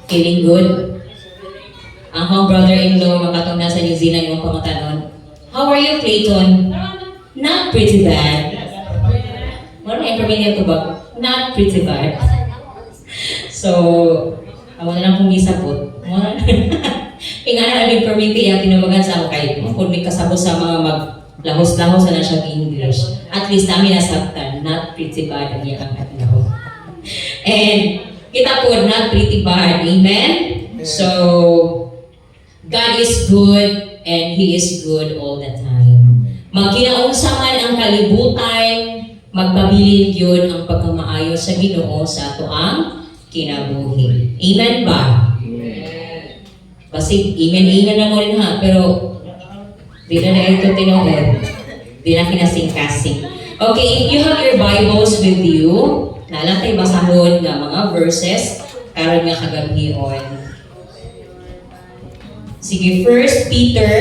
Feeling good? Ang akong brother-in-law makatong nasa New Zealand yung pangutanon. How are you, Clayton? Not pretty bad. Ano na information to ba? Not pretty bad. So, ako na lang kung isabot. Ingana lang information yung tinubagan sa ako kayo. Kung may kasabot sa mga maglahos-lahos na siya English. At least namin nasabtan, not pretty bad ang iyang atlaw. And kita po, not pretty bad. Amen? So, God is good and He is good all the time. Magkinaunsa man ang kalibutan, magpabilin yun ang pagkamaayo sa Ginoo sa ato ang kinabuhi. Amen ba? Amen. Kasi amen na mo rin ha, pero di na ito tinuod. Di na kinasing-kasing. Okay, if you have your Bibles with you, nalatay basahon nga mga verses karon nga kagabion. Sige, 1 Peter,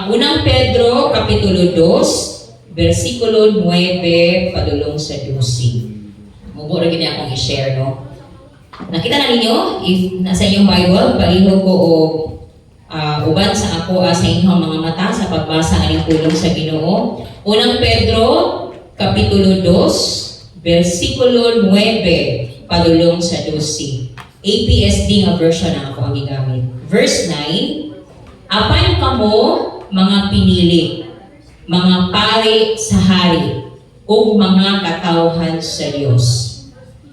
unang Pedro, Kapitulo 2, versikulo 9, padulong sa 12. Mubo rin gini akong i-share, no? Nakita na ninyo, if nasa inyong Bible, paliho ko o uban sa ako sa inyong mga mata sa pagbasa ng pulong sa Ginoo. Unang Pedro, Kapitulo 2, versikulo 9, padulong sa 12. APSD nga version na ako ang gigamit. Verse 9, apan kamo mga pinili, mga pari sa hari, o mga katawhan sa Dios.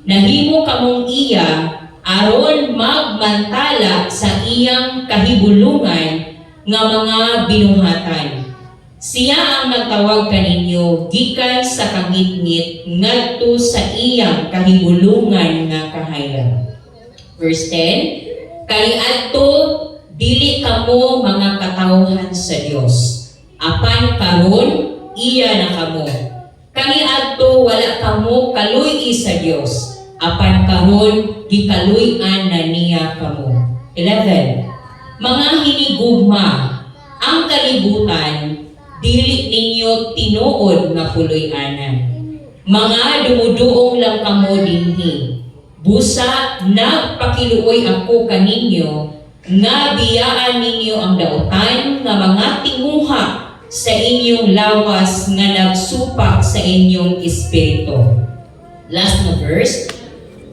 Nahimo kamong iya aron magmantala sa iyang kahibulungan nga mga binuhatan. Siya ang nagtawag kaninyo gikan sa kangitngit ngadto sa iyang kahibulungan nga kahayag. Verse 10, kaniadto dili kamo mga katawhan sa Dios. Apan karon iya na kamo. Kaniadto wala kamo kaluy sa Dios. Apan karon gikaluy-an na niya kamo. 11, mga hinigugma, ang kalibutan dili ninyo tinuod nga puloy-anan. Mga dumuduong lang kamo dinhi. Busa nagpakiluoy ako kaninyo nga biyaan ninyo ang dautan nga mga tinguha sa inyong lawas nga nagsupak sa inyong espiritu. Last na verse,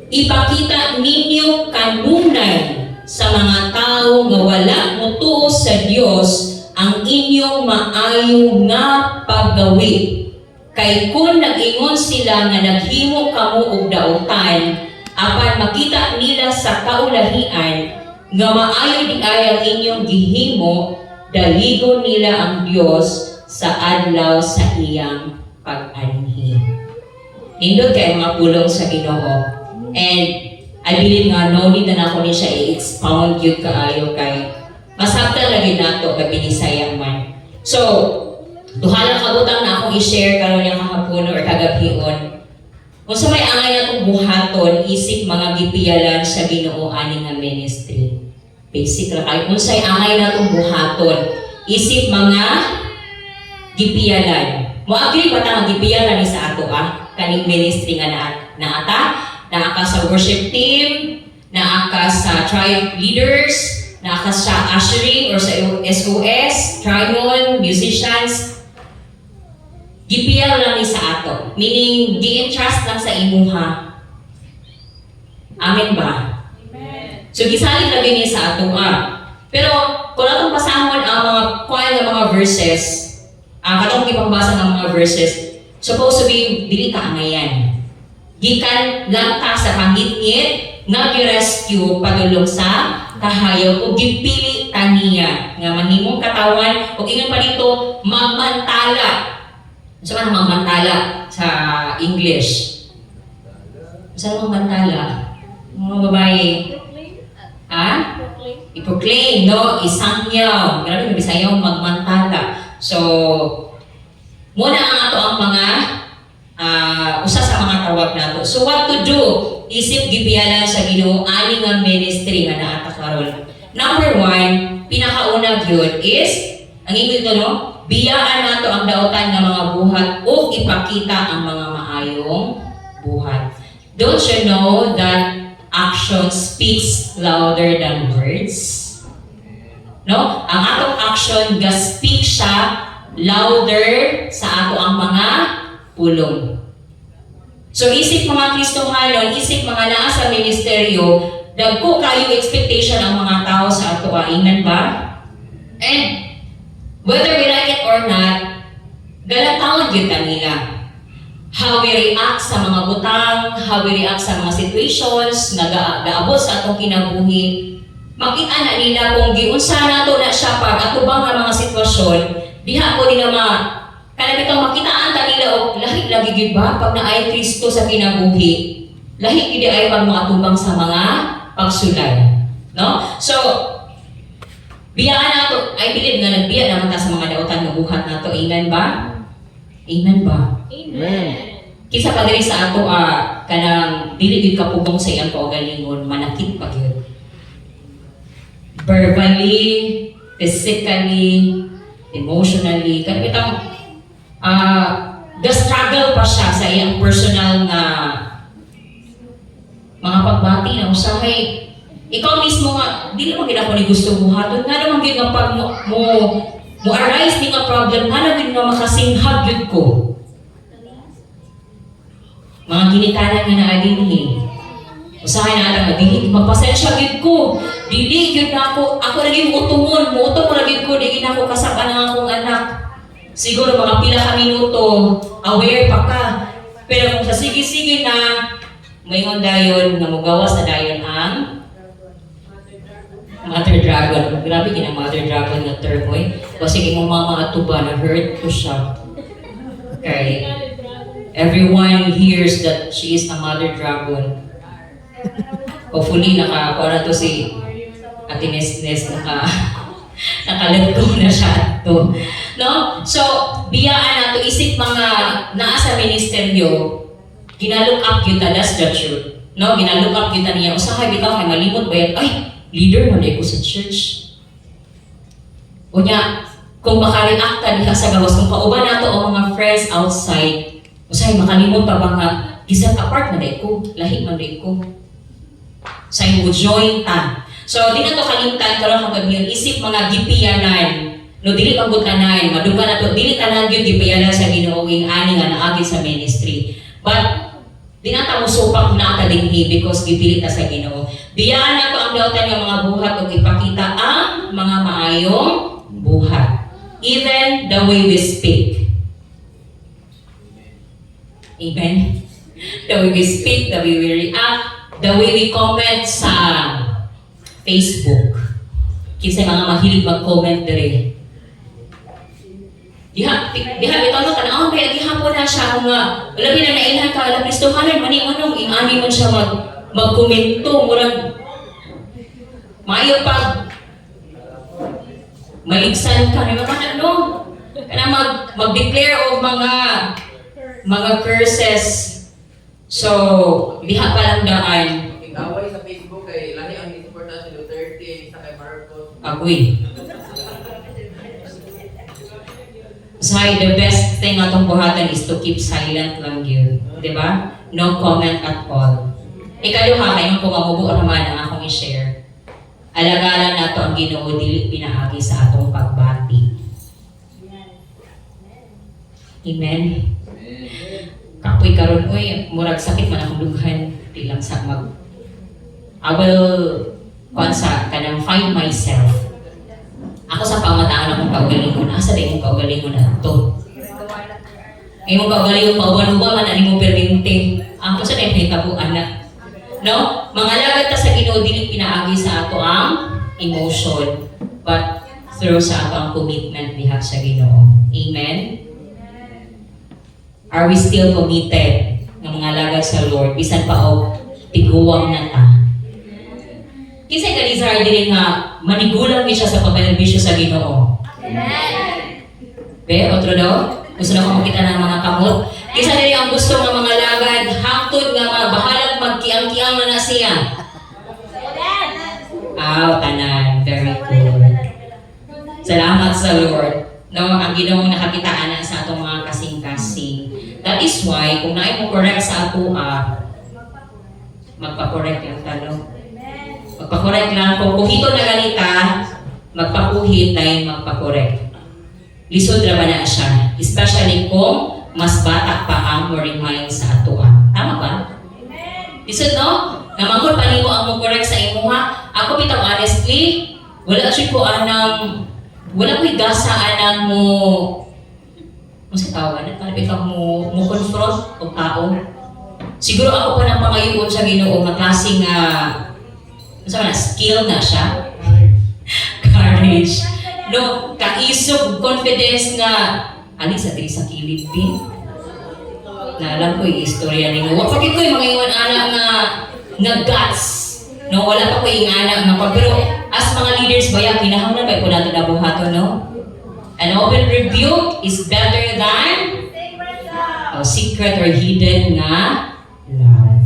ipakita ninyo kanunay sa mga tao nga wala mutuo sa Dios ang inyong maayo nga paggawi. Kay kung nag-ingon sila nga naghimo kamo og dautan, apan makita nila sa kaulahian nga maayo di ay ang inyong gihimo, daligon nila ang Dios sa adlaw sa iyang pag-anhi. Nindot kay mga pulong sa Ginoo. And I believe nga no need na ako ni siya i-expound yun kaayo kay masabtan lagi nato kay binisaya man. So, duha lang kabutang na akong i-share karon yung kahapon or kagabhion. Kung sa may angay na itong buhaton, isip mga gipiyalan sa Ginoo ani nga ministry. Basic lang kayo. Kung sa angay na itong buhaton, isip mga gipiyalan. Mo-agree ba ta nga gipiyalan ni sa ato kaning ministry nga naata? Naaka sa worship team, naaka sa triumph leaders, naaka sa ushering or sa SOS, trial, musicians. Gipiyal lang ni sa ato. Meaning, gi-entrust lang sa imuha. Amen ba? Amen. So, gisalig lagi niya sa ato. Pero, kung natong pasahon ang mga kuha ng mga verses, katong ipagbasa ng mga verses, supposed to be, dili ka angayan. Gikan lang ka sa pangitngit, nga gi-rescue padulong sa kahayaw, o gipili taniya, nga mahimong katawan, o ingon pa dito, magmantala. So, ano magmantala sa English? Saan magmantala? Mga babae. I-proclaim, no? Isangyaw. Grabe, Bisayaw magmantala. So, muna ang ato ang mga usa sa mga tawag nato. So, what to do? Isip gibiyalan sa Ginoo ani nga ministry nga naata karon. Number 1, pinakauna gyud is ang English no? Biyaan nato ang dautan nga mga buhat o ipakita ang mga maayong buhat. Don't you know that action speaks louder than words. No? Ang atong action ga-speak siya louder sa ato ang mga pulong. So isip mga Kristohanon, isip mga naa sa ministeryo, dagko kayo expectation ang mga tao sa ato. Amen ba? And whether we like it or not, galatawon gyud ta nila. How we react sa mga butang, how we react sa mga situations na gaabot sa atong kinabuhi. Makita na nila kung giunsa nato na siya pag atubang nga mga sitwasyon, diha ko din nga kanang bitong makitaan ta nila og lahi lagi gyud ba pag naay Kristo sa kinabuhi. Lahi gyud ay pag makatubang sa mga pagsulay. No? So biyaan nato, I believe nga nagbiya naman ta sa mga dautan nga buhat nato. Amen ba? Amen ba? Amen. Kisa pa diri sa ato kanang dili gyud kapugong sa iyang kaugalingon, manakit pa gyud. Verbally, physically, emotionally, kanang bitang ga-struggle pa siya sa iyang personal na mga pagbati na usahay. Ikaw mismo nga, di naman gina ko ni gusto buhaton. Nga naman gina pag mo arise ni nga problem, nga naman gina makasinghag yun ko. Mga ginikanan nga na adinhi. Usahay na ata nga, dili, magpasensya gid ko. Dili, gid na ako naging utumon. Muutong ko na gid ko, di na ako kasaba ng akong anak. Siguro mga pila ka minuto, aware pa ka. Pero kung sa sige-sige na, mayroon dayon na mugawas na dayon ang Mother Dragon. Grabe din ang Mother Dragon na term mo eh. Kasi kung mama atuba, na-hurt ko siya. Okay. Everyone hears that she is a Mother Dragon. Hopefully, nakakuha to si Ate Nesnes, nakalagto na siya to. No? So, biyaan na to isip mga naa sa ministeryo, ginalook up yun ta, that's the truth. No? Ginalook up yun ta niya, usahay bitaw kay malimot ba yan? Ay, leader man ko sa church. O niya, kung makareact ka diha sa gawas, kung kauban nato o mga friends outside, usahay makalimot pa ba nga, giset apart na ko, lahi man ko. Sa mo join ta. So, di na to kalimtan karon kag yun isip mga gipiyanan. No dili pagutanan, maduga na to dili tanan gyud gipiyanan sa Ginooing ani nga naagi sa ministry. But di na ta mo supak na ta dinhi because gipili ta sa Ginoo. Biyaan na to ang dautan nga mga buhat ug ipakita ang mga maayong buhat. Even the way we speak. Amen. The way we speak, the way we react, the way we comment sa Facebook. Kasi mga mahilig mag-comment dire. Diha bitaw no kana kaya gihapon na siya nga labi na nailhan ka ala Kristohanon mani manong ingani man siya magkomento murag maayo pag maligsan ka ni mga no kana mag-declare og mga curses. So, diha pa lang daan. Igaway sa Facebook kay lahi ang isuporta si Duterte sa kay Marcos. Agoy. Say, the best thing atong buhatan is to keep silent lang yun. Di ba? No comment at all. Ikaduha, kayo kung mamubuo naman ang akong i-share. Alagalan nato ang Ginoo dili pinaagi sa atong pagbati. Amen. Kapoy karon oy murag sakit man akong dughan di lang sa I will konsa kanang find myself. Ako sa pamataan akong kaugalingon, asa di mong kaugalingon na to. Imong kaugalingon pauban-uban man ani mo perminti. Ako sa dai hitabuan na. No? Mga lagad ta sa Ginoo dili pinaagi sa ato ang emotion, but through sa ato ang commitment diha sa Ginoo. Amen. Are we still committed ng mga lagad sa Lord? Bisan pa o tiguwang na ta. Kisay ka desire din nga manigulang din siya sa pagpanerbisyo sa Ginoo. Amen. Be, otro daw? Gusto na ko makita ng mga kamot. Kisa din ang gusto ng mga lagad, hangtod nga bahalag magkiang-kiang na siya. Tanan. Very good. Salamat sa Lord. No, ang Ginoo nakakitaan na sa atong mga kasing-kasing. That is why, kung naay mo correct sa ato, magpa-correct lang talo. Magpa-correct lang. Kung kuhito na ganita, magpakuhit na yung magpa-correct. Lisod naman na siya. Especially kung mas bata pa ang mo-remind sa atuan. Tama ba? Lisod, no? Namangkot pa nimo ang mo-correct sa imuha. Ako bitaw honestly, wala siya ko wala ko'y gasa anang mo sa tawag, parang ikaw mo confront o tao. Siguro ako pa ng mga yun sa Ginoo, nga klaseng skill na siya. Courage. No, kaisog, confidence nga, sa diri sa kilid din. Na alam ko yung istorya ni Noah. Pagkat ko yung mga iwan anak nga guts. No, wala pa ko yung anak nga. Pero as mga leaders ba yan, kinahanglan ba po natin na buhato, no? An open rebuke is better than secret or hidden nga love.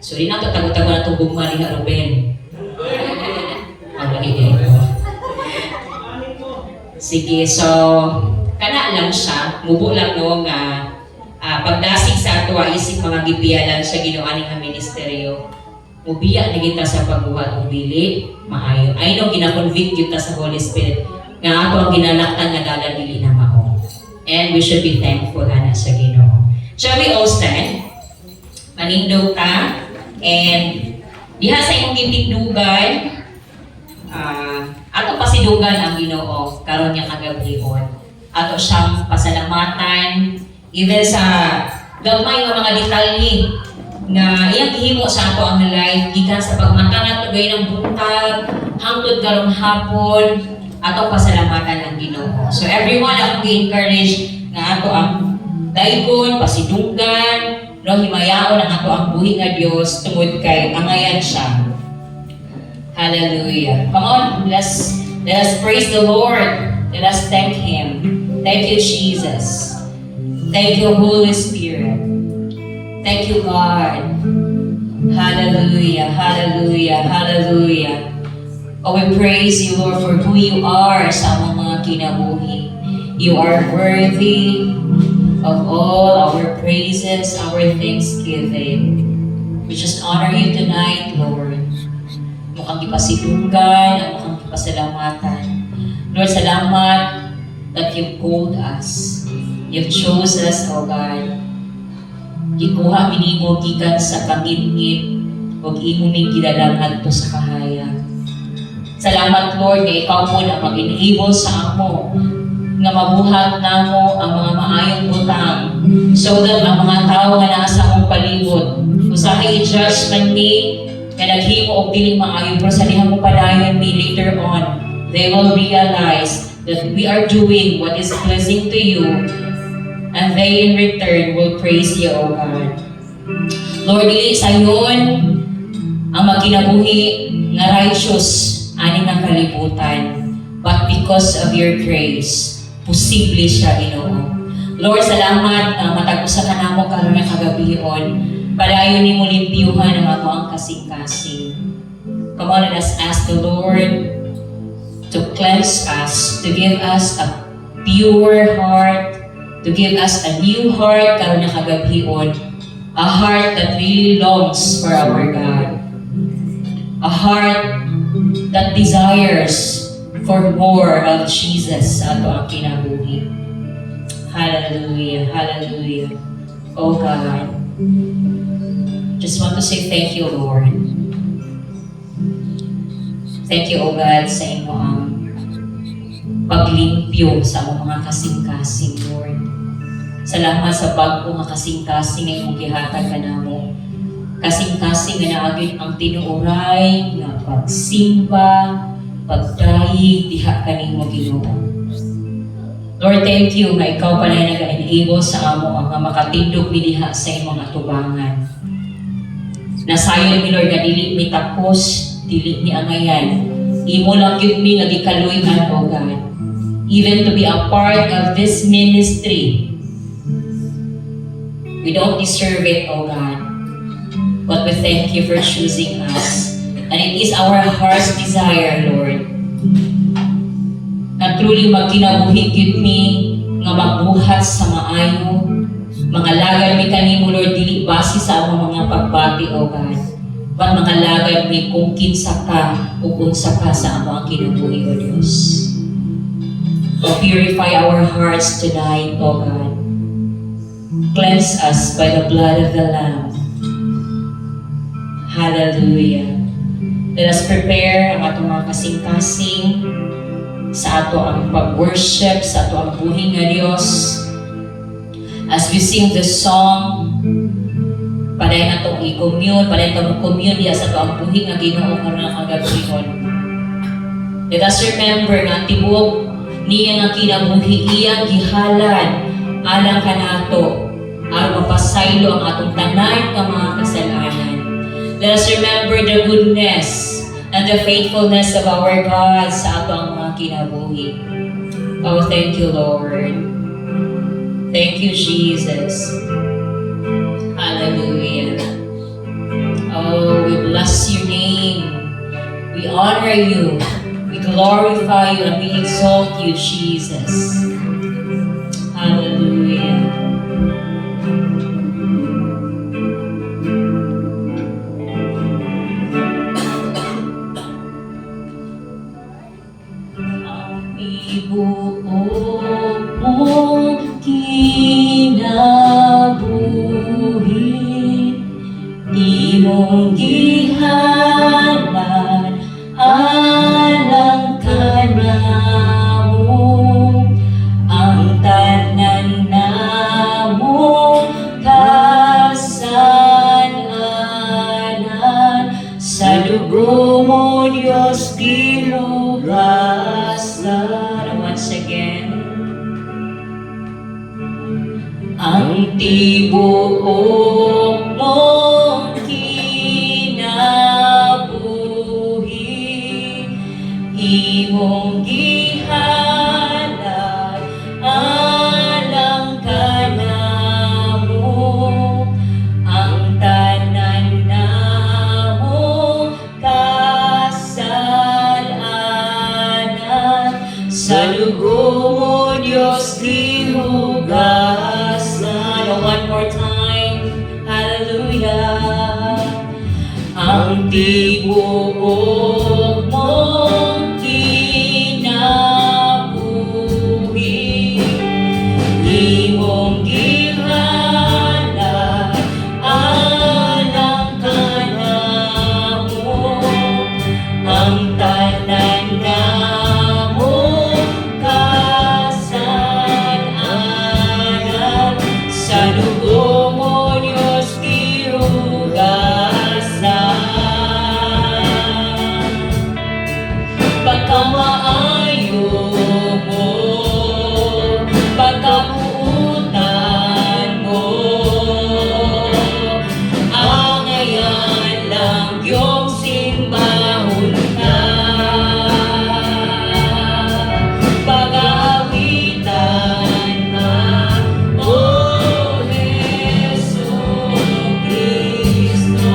So, rin nato tago-tago na itong gugma ni Ruben. Ang lagi din ko. Sige, so, kana lang siya. Mubo lang no nga pagdasig sa ato isip mga gipiyalan sa ginuaning nga ministeryo. Mubiya na kita sa pagbuhat ng dili, maayo. Ay no, gina-convict kita sa Holy Spirit nga ato ang ginalaktan nga dalan dili na mao. And we should be thankful ana sa Ginoo. Shall we all stand? Manindog ka. And diha sa imong gitigdugan, ato pasidugan ang Ginoo karon nga kagabihon. Ato siyang pasalamatan even sa gamay nga mga detalye na iyang gihimo sa ato ang life gikan sa pagmata nato gay ng buntag hangtod karong hapon ato pasalamatan ang Ginoo. So everyone ako gi-encourage nga ato ang daygon pasidunggan no himayaon ang ato ang buhi nga Dios tungod kay angayan siya. Hallelujah. Come on, let us praise the Lord. Let us thank Him. Thank you, Jesus. Thank you, Holy Spirit. Thank you, God. Hallelujah, hallelujah, hallelujah. Oh, we praise you, Lord, for who you are sa among mga kinabuhi. You are worthy of all our praises, our thanksgiving. We just honor you tonight, Lord. Mukhang ipasidunggan, mukhang ipasalamatan. Lord, salamat that you've called us. You've chose us, O God. Gikuha minimo gikan sa kangit-ngit ug imo ning gilalangan to sa kahayag. Salamat, Lord, na ikaw po na mag-enable sa amo nga mabuhat namo ang mga maayong butang so that ang mga tao nga nasa akong palibot usahay i-judge man ni nga naghimo og dili maayo pero sa diha mo padayon ni later on they will realize that we are doing what is pleasing to you and they in return will praise you, O God. Lord, dili sayon ang magkinabuhi nga righteous ani nga kalibutan, but because of your grace, posible siya, Ginoo. Lord, salamat na matag-usa ka namo karon nga kagabihon. Padayon nimo limpyuhan ang ato ang kasing-kasing. Come on, let us ask the Lord to cleanse us, to give us a pure heart, to give us a new heart karon nga kagabihon, a heart that really longs for our God, a heart that desires for more of Jesus sa ato ang kinabuhi. Hallelujah, hallelujah. Oh God, just want to say thank you, Lord. Thank you, O God, sa imo ang paglimpyo sa among mga kasing-kasing, Lord. Salamat sa bag-o nga kasing-kasing nga imong gihatag kanamo. Kasing-kasing nga naagid ang tinuoray nga pagsimba, pagdayeg diha kanimo, Ginoo. Lord, thank you nga ikaw pa na nag-enable sa amo ang nga makatindog mi diha sa imong atubangan. Nasayon mi, Lord, nga dili mi tapos, dili mi angayan. Imo lang gyud mi nga gikaluy-an, O God. Even to be a part of this ministry. We don't deserve it, O God. But we thank you for choosing us. And it is our heart's desire, Lord, na truly magkinabuhi gyud mi nga magbuhat sa maayo, mga lagan mi kanimo, Lord, dili base sa among mga pagbati, O God, Wan mga lagay mi kung kinsa ka o unsa ka sa among kinabuhi, O Diyos. O purify our hearts tonight, O God. Cleanse us by the blood of the Lamb. Hallelujah. Let us prepare ang atong mga kasing-kasing sa ato ang pag-worship, sa ato ang buhi nga Diyos. As we sing this song, panay na itong i-commune, panay itong commune diya sa ito ang buhi nga Ginoo karon nga kagabihon. Let us remember nga tibuok niya nga kinabuhi iyang gihalad alang kanato aron mapasaylo ang atong tanan nga mga kasalanan. Let us remember the goodness and the faithfulness of our God sa ato ang mga kinabuhi. Oh, thank you, Lord. Thank you, Jesus. Hallelujah. Oh, we bless your name. We honor you. We glorify you and we exalt you, Jesus. Hallelujah. Ang ibuong mong kinabuhi, imong gihalan alang kanamo, ang tanan namo kasalanan, sa dugo mo Diyos gihugasan. Once again. Ang tibuok mong kinabuhi, imong gihalad alang kanamo, ang tanan namo kasalanan, sa dugo mo Diyos gihugasan. One more time. Hallelujah. Ang tibuok mong kinabuhi, imong gihalad alang kanamo, ang tanan namo kasalanan, sa dugo mo Diyos gihugasan. Pagkamaayo mo, pagkabuutan mo, angayan lang yung simbahon ka. Pag-aawitan ka, O Jesu Cristo,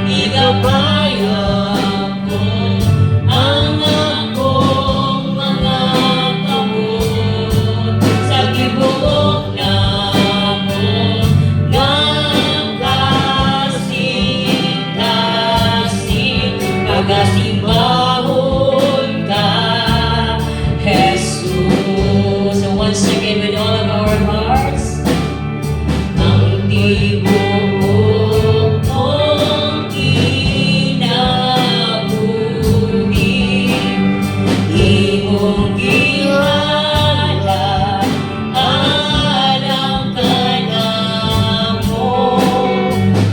igapayag ko ang akong mga kamot, sa tibuok namo nga kasing-kasing, pagasimbahon ka, Jesus. So once again, with all of our hearts, ang tibuok mong kinabuhi, imong gihalad alang kanamo,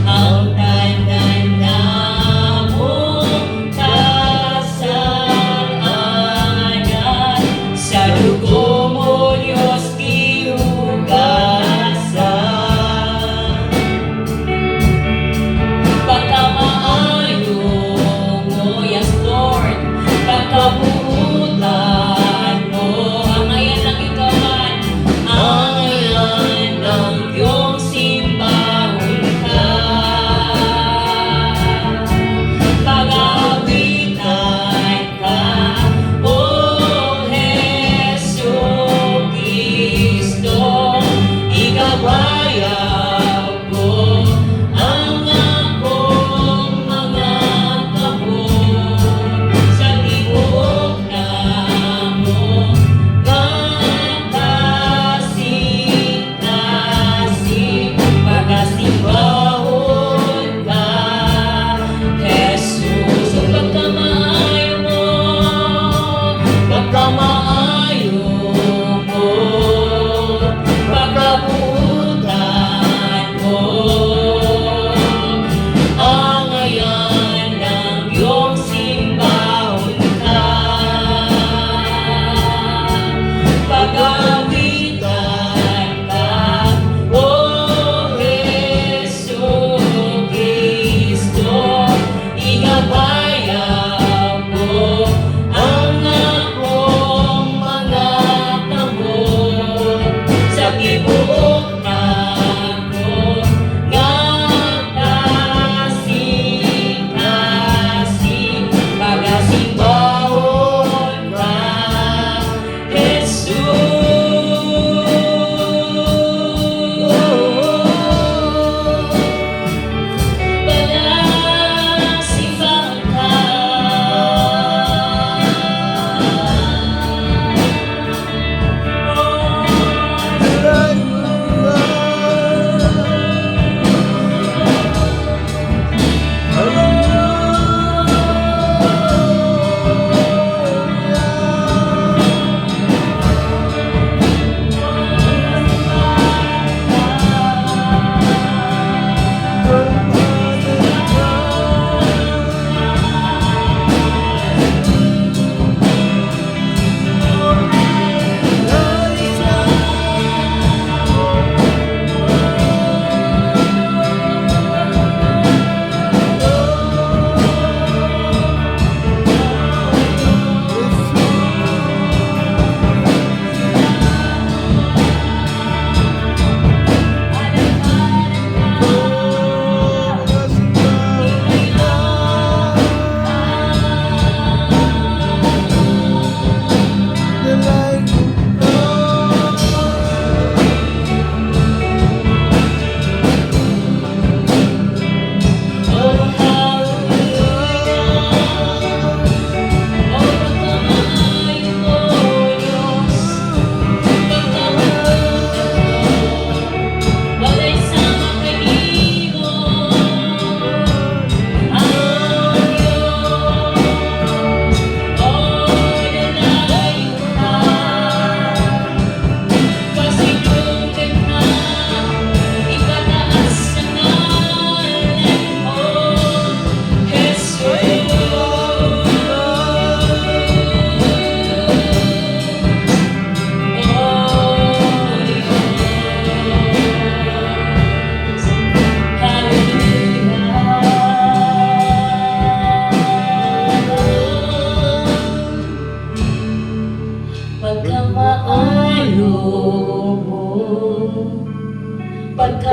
ang tanan namo kasalanan,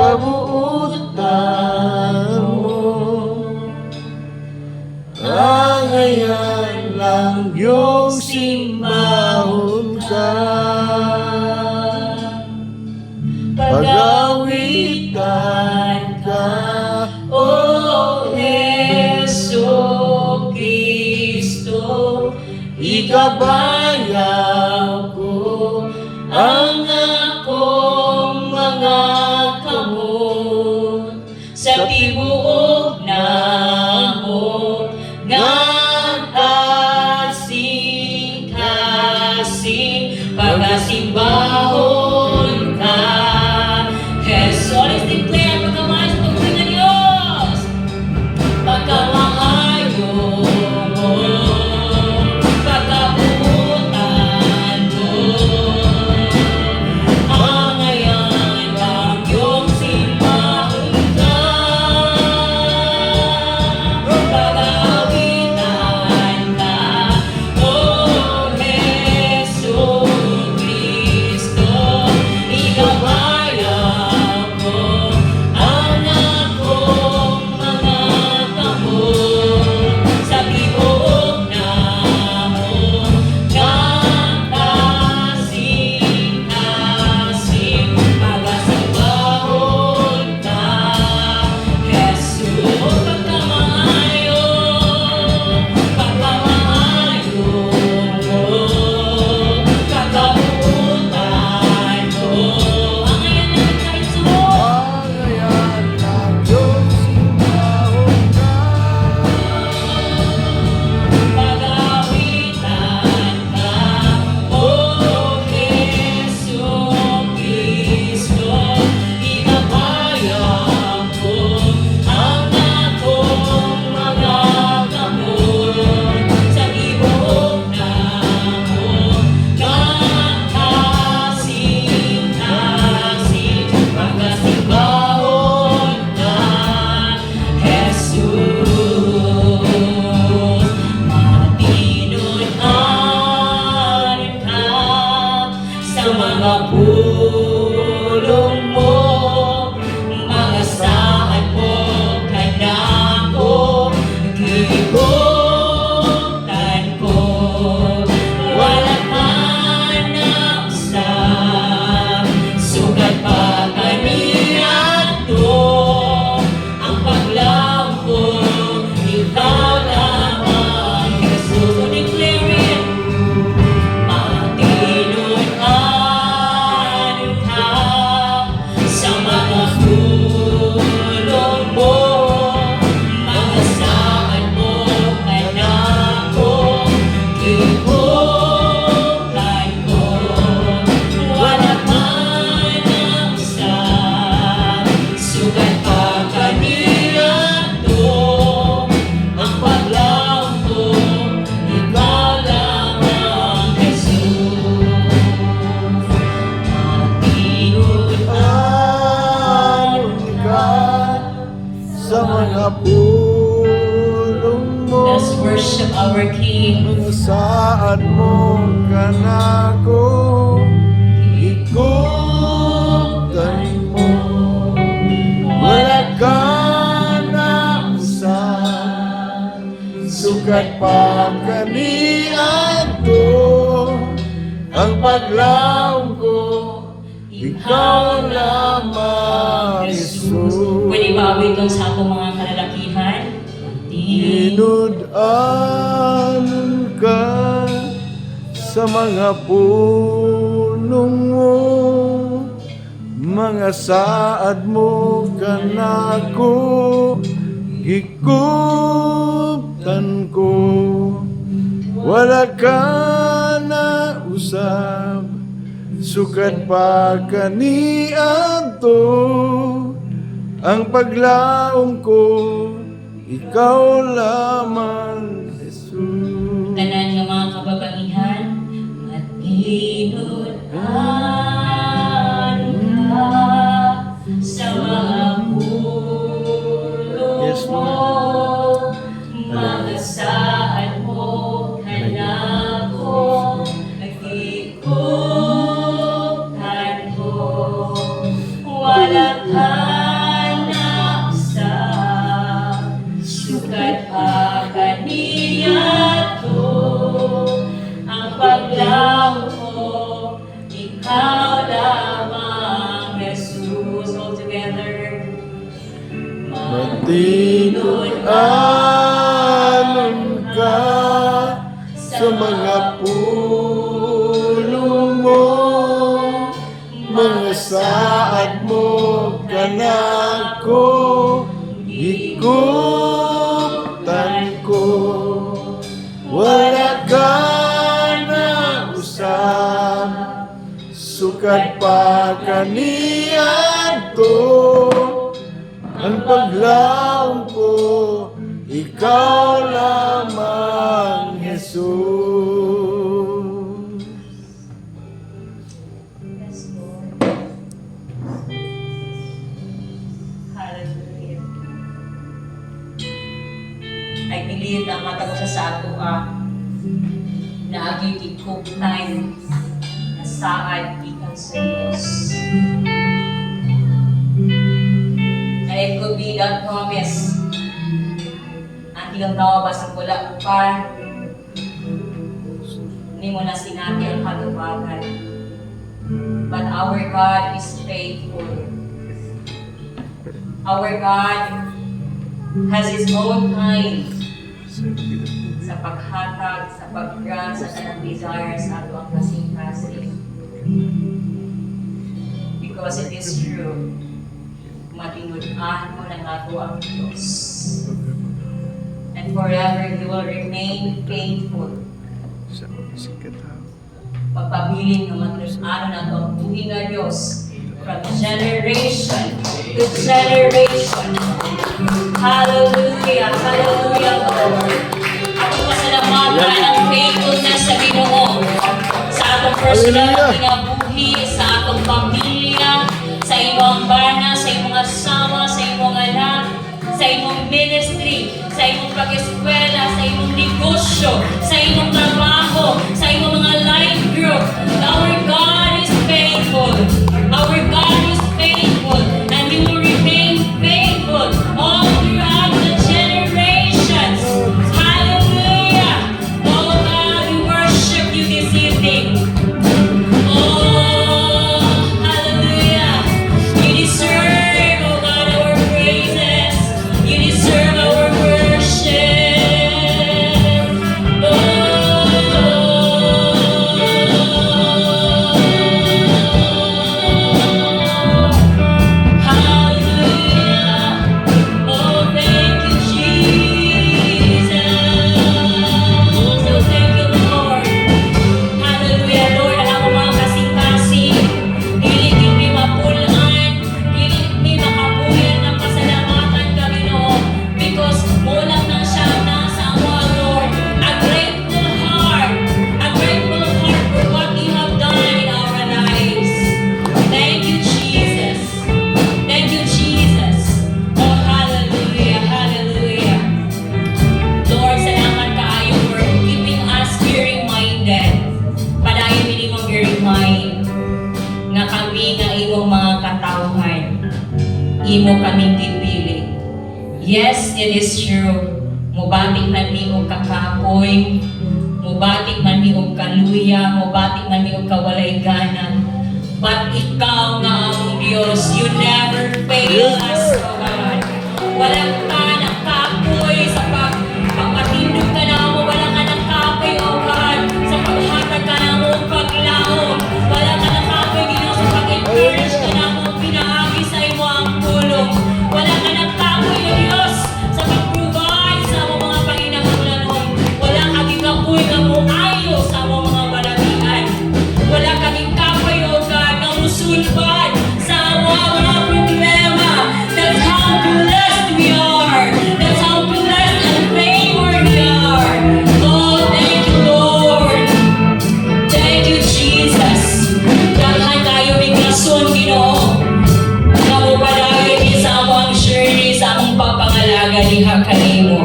kabuutan mo. Angayan lang yung simbahon ka. Pag-awitan ka, O Heso Kristo, ikabayaw ko ang akong mga kamot sa tibuok na mo kasing-kasing pagkasimbahon ka. Heso, let's declare pagkamahal sa tungkol ng Diyos. Pagkamaayo mo, pagkabutan mo, angayan lang yung simbahon ka. Pag-awitan ka, O Heso Kristo, ikabayaw ko ang akong mga kamot sa tibuok na mo kasing-kasing pagkasimbahon ka. Heso, pagkamaayo mo, pagkabutan mo, angayan lang ka, Heso. Angayan lang yung simbahon ka. Pag-awitan ka, O Heso Kristo, ikabayaw ko ang akong mga kamot sa tibuok na mo kasing-kasing pagkasimbahon ka. Jesus, matinunan ka sa mga pulong mo, mga saan mo kanako, gibutan ko, wala ka na usap, sugat pa kaniya to, ang paglaw ko, ikaw lamang, Jesus. So declare it. Matinunan ka sa mga tulong mo, mga saan mo kanako, gibutan ko, wala man ang usap, sugat pa kaniya to, ang paglaw ko, ikaw lamang, Jesus. Matinunan ka sa mga pulong mo. Let's worship our King. Kung saan mo kanako, ikutan mo. Wala ka na usap, sukat pa kanian to, ang paglaw ko, ikaw lamang, Jesus. Pwede ba awit doon sa atong mga kalalakihan? Inudanon ka sa mga pulong mo, mga saad mo kanako, gikuptan ko, wala ka na usab, sukat pa kaniadto, ang paglaom ko, ikaw lamang, Jesus. Tanan nga mga kababaihan, matinunan ka sa mga pulong Yes, mo, Lord. mga saan mo kanako, nagtikutan ko, wala ka sukat pa kaniadto ang paglaom ko, ikaw lamang, Jesus. Yes, Lord. Hallelujah. I believe na matag sa ato na agigikog time na saad ikan sa Diyos. And it could be that promise. Ang tigang tawa ba sa pula pa, hindi mo na sinabi ang katubagan. But our God is faithful. Our God has His own time sa paghatag, sa pag-grant, sa tanang desire sa ato ang kasing-kasing. Because it is true, matinudan mo ng ato ang Diyos. And forever He will remain faithful. Pagpabiling ng matinudan na ito ang buhay na Diyos from generation to generation. Hallelujah! Hallelujah, Lord! Ako pasalamatan ang faithfulness sa Ginoo sa atong personal na kinabuhi, sa atong pamilya, sa imong bana, sa imong asawa, sa imong anak, sa imong ministry, sa imong pag-eskwela, sa imong negosyo, sa imong trabaho, sa imong mga life group. Our God is faithful. Our God is faithful. And He will remain faithful all throughout the generations. Hallelujah! Oh God, we worship You this evening. Oh, hallelujah! You deserve, oh God, our praises. You deserve our worship. Hallelujah! Oh, thank You, Jesus. So thank You, Lord. Hallelujah, Lord, ang akong mga kasing-kasing, dili kami mapulaan, dili kami makabuyan ng pasalamatan kami, Lord, because mulang na siya nasa awa, Lord. A grateful heart for what You have done in our lives. Thank You, Jesus. Thank You, Jesus. Oh, hallelujah, hallelujah. Lord, salamat kaayo for keeping us clear-minded. Padayon hindi mo i-remind nga kami nga imong mga katawhan. Imo kaming gipili. Yes, it is true. Mubatik man mi og kakapoy, mubatik man mi og kaluya, mubatik man mi og kawalay gana. But ikaw nga among Diyos, You never fail us, O God. Walang ka ng kapoy sa pagpatindog ka na mo, walang ka ng kapoy, O God, sa paghatag ka na mo, paglaom. Walang ka ng kapoy, Ginoo, sa pag-encourage ka na mo, pinaagi sa imo ang tulong. Walang ka ng kapoy, O Diyos, sa pag-provide sa among mga panginahanglanon. Walang kaging kapoy nga mo ayo sa among mga balagian. Walang kaging kapoy, O God, nga musulbad sa among mga problema. That's how blessed we are. That's how blessed and favored we are. Oh, thank You, Lord. Thank You, Jesus. Daghan tayo biglason, Ginoo. Nga mo padayon sa among journey, sa among pagpangalaga diha kanimo.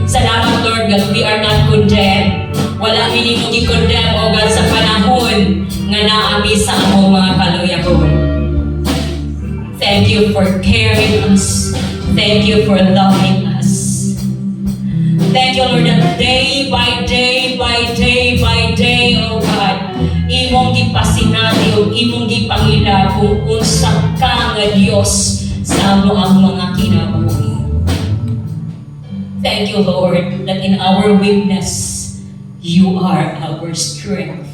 Salamat, Lord, that we are not condemned. Wala kini mo gi-condemn, O God, sa panahon nga naami sa among mga kaluyahon. Thank You for caring us. Thank You for loving us. Thank You, Lord, that day by day, O God, imong gipasinati o imong gipangila kung unsa ka nga Dios sa amo ang mga kinabuhi. Thank You, Lord, that in our weakness, You are our strength.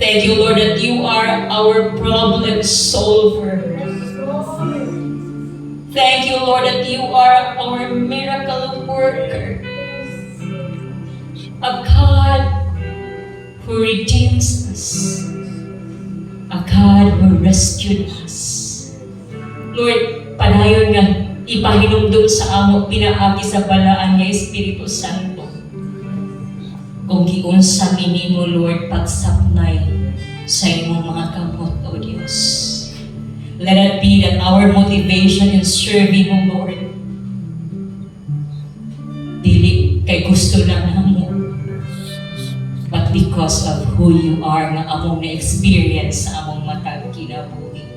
Thank You, Lord, that You are our problem solver. Thank You, Lord, that You are our miracle worker. A God who redeems us. rescued us. Lord, padayon nga ipahinumdum sa amo pinaagi sa balaan nga Espiritu Santo. Kung giunsa minimo, Lord, pagsapnay sa imong mga kamot, O Diyos. Let it be that our motivation in serving, O Lord, dili kay gusto lang namo, but because of who you are na among na-experience sa among matag kinabuhi.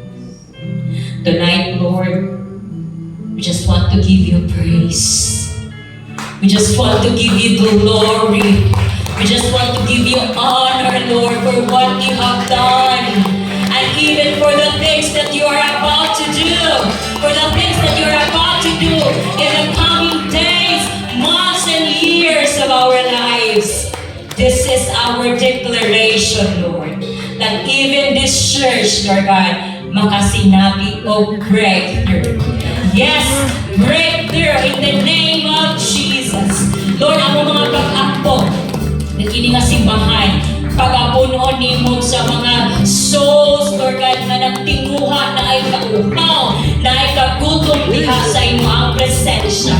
Tonight, Lord, we just want to give you praise. We just want to give you glory. We just want to give you honor, Lord, for what you have done. And even for the things that you are about to do. For the things that you are about to do in the coming days, months, and years of our lives. This is our declaration, Lord, that even this church, Lord God, makasinabi o breakthrough. Yes, breakthrough in the name of Jesus. Lord, ang mga pag-akbo na kini nga simbahan, pag-apunon nimo sa mga souls, Lord God, na nagtinguha na ay kaupaw, na ay kagutom diha sa imo ang presensya.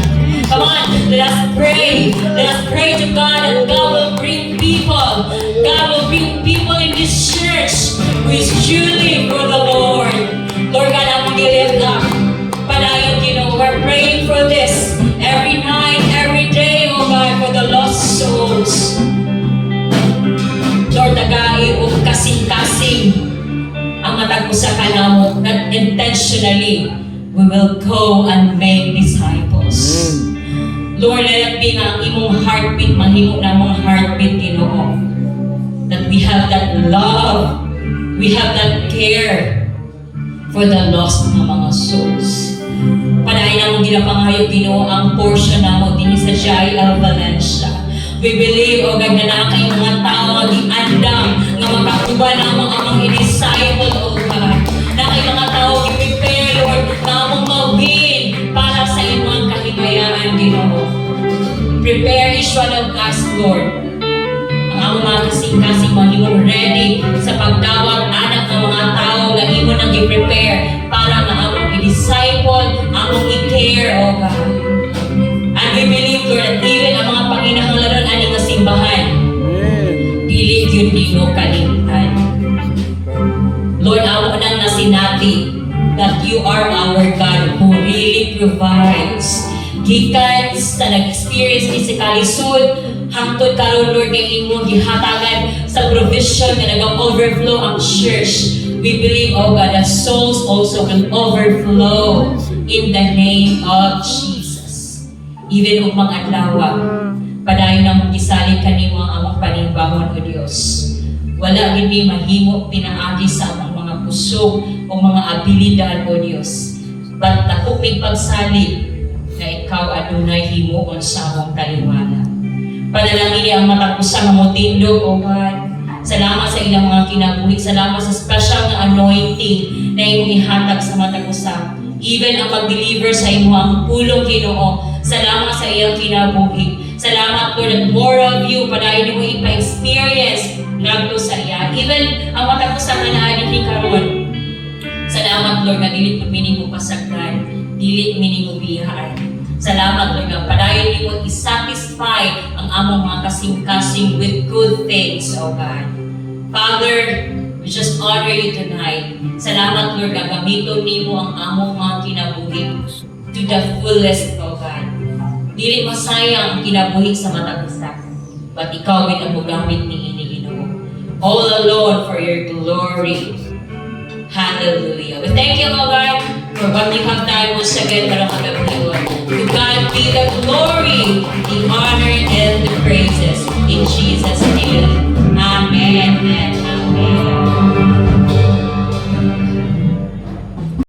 Come on, let us pray. Let us pray to God that God will bring people. God will bring people in this church who is truly for the Lord. Lord God, I'm giving up. Padayon, we're praying for this every night, every day, oh God, for the lost souls. Lord, tagay o kasing-kasing ang matag usa ka namo, that intentionally we will go and make disciples. Lord, let it be nga imong heartbeat, mahimo na mong heartbeat, Ginoo. That we have that love, we have that care for the lost na mga souls. Padayon na mong ginapangayo, Ginoo, ang portion na mo din sa Jai Valencia. We believe, O God, na kay mga tao nga giandam nga makakuban ang mga i-disciple, O God. Na kay mga tao i-prepare, Lord, na among mawin para sa imong kahigayaan, Ginoo. Prepare each one of us, Lord. Ang among mga kasing-kasing mahimong ready sa pagdawat anak ng mga tao na imo nang i-prepare para na among i-disciple, among i-care, O God. And we believe, Lord, that even ang mga panginahanglanon ani nga simbahan, dili yun dino kalimtan. Lord, amo nang nasinati that you are our God who really provides. Gikan sa nag-experience ni si Kalisod, hangtod karon, Lord, kay imo gihatagan sa provision nga nag-overflow ang church. We believe, oh God, that souls also can overflow in the name of Jesus. Even ug mga adlaw, padayon na mong gisalig kanimo ang among panimbangon, O Dios. Wala gid mi mahimo pinaagi sa among mga kusog o mga abilidad, O Dios. But ako may pagsalig na ikaw adunay himuon sa among kaliwala. Panalangin ang matapusa nga motindog, O God. Salamat sa ilang mga kinabuhi. Salamat sa special na anointing na imong ihatag sa matapusa. Even ang mag-deliver sa imo ang pulong, Ginoo. Salamat sa iyang kinabuhi. Salamat, Lord, that more of you padayon mo ipa-experience ngadto sa iya. Even ang matapusa nga naa ni karon. Salamat, Lord, na dili pud minimo pasagdan, dili minimo bihaan. Salamat, Lord, na padayon mo i-satisfy ang among mga kasing-kasing with good things, O God. Father, we just honor you tonight. Salamat, Lord, na gamiton nimo ang among mga kinabuhi to the fullest, O God. Dili masayang ang kinabuhi sa matagusa, but ikaw gid ang mogamit ni Ginoo. All alone for your glory. Hallelujah. We thank you, O God, for what you have done once again para magabi, Lord. To God be the glory, the honor, and the praises. In Jesus' name. Amen and amen.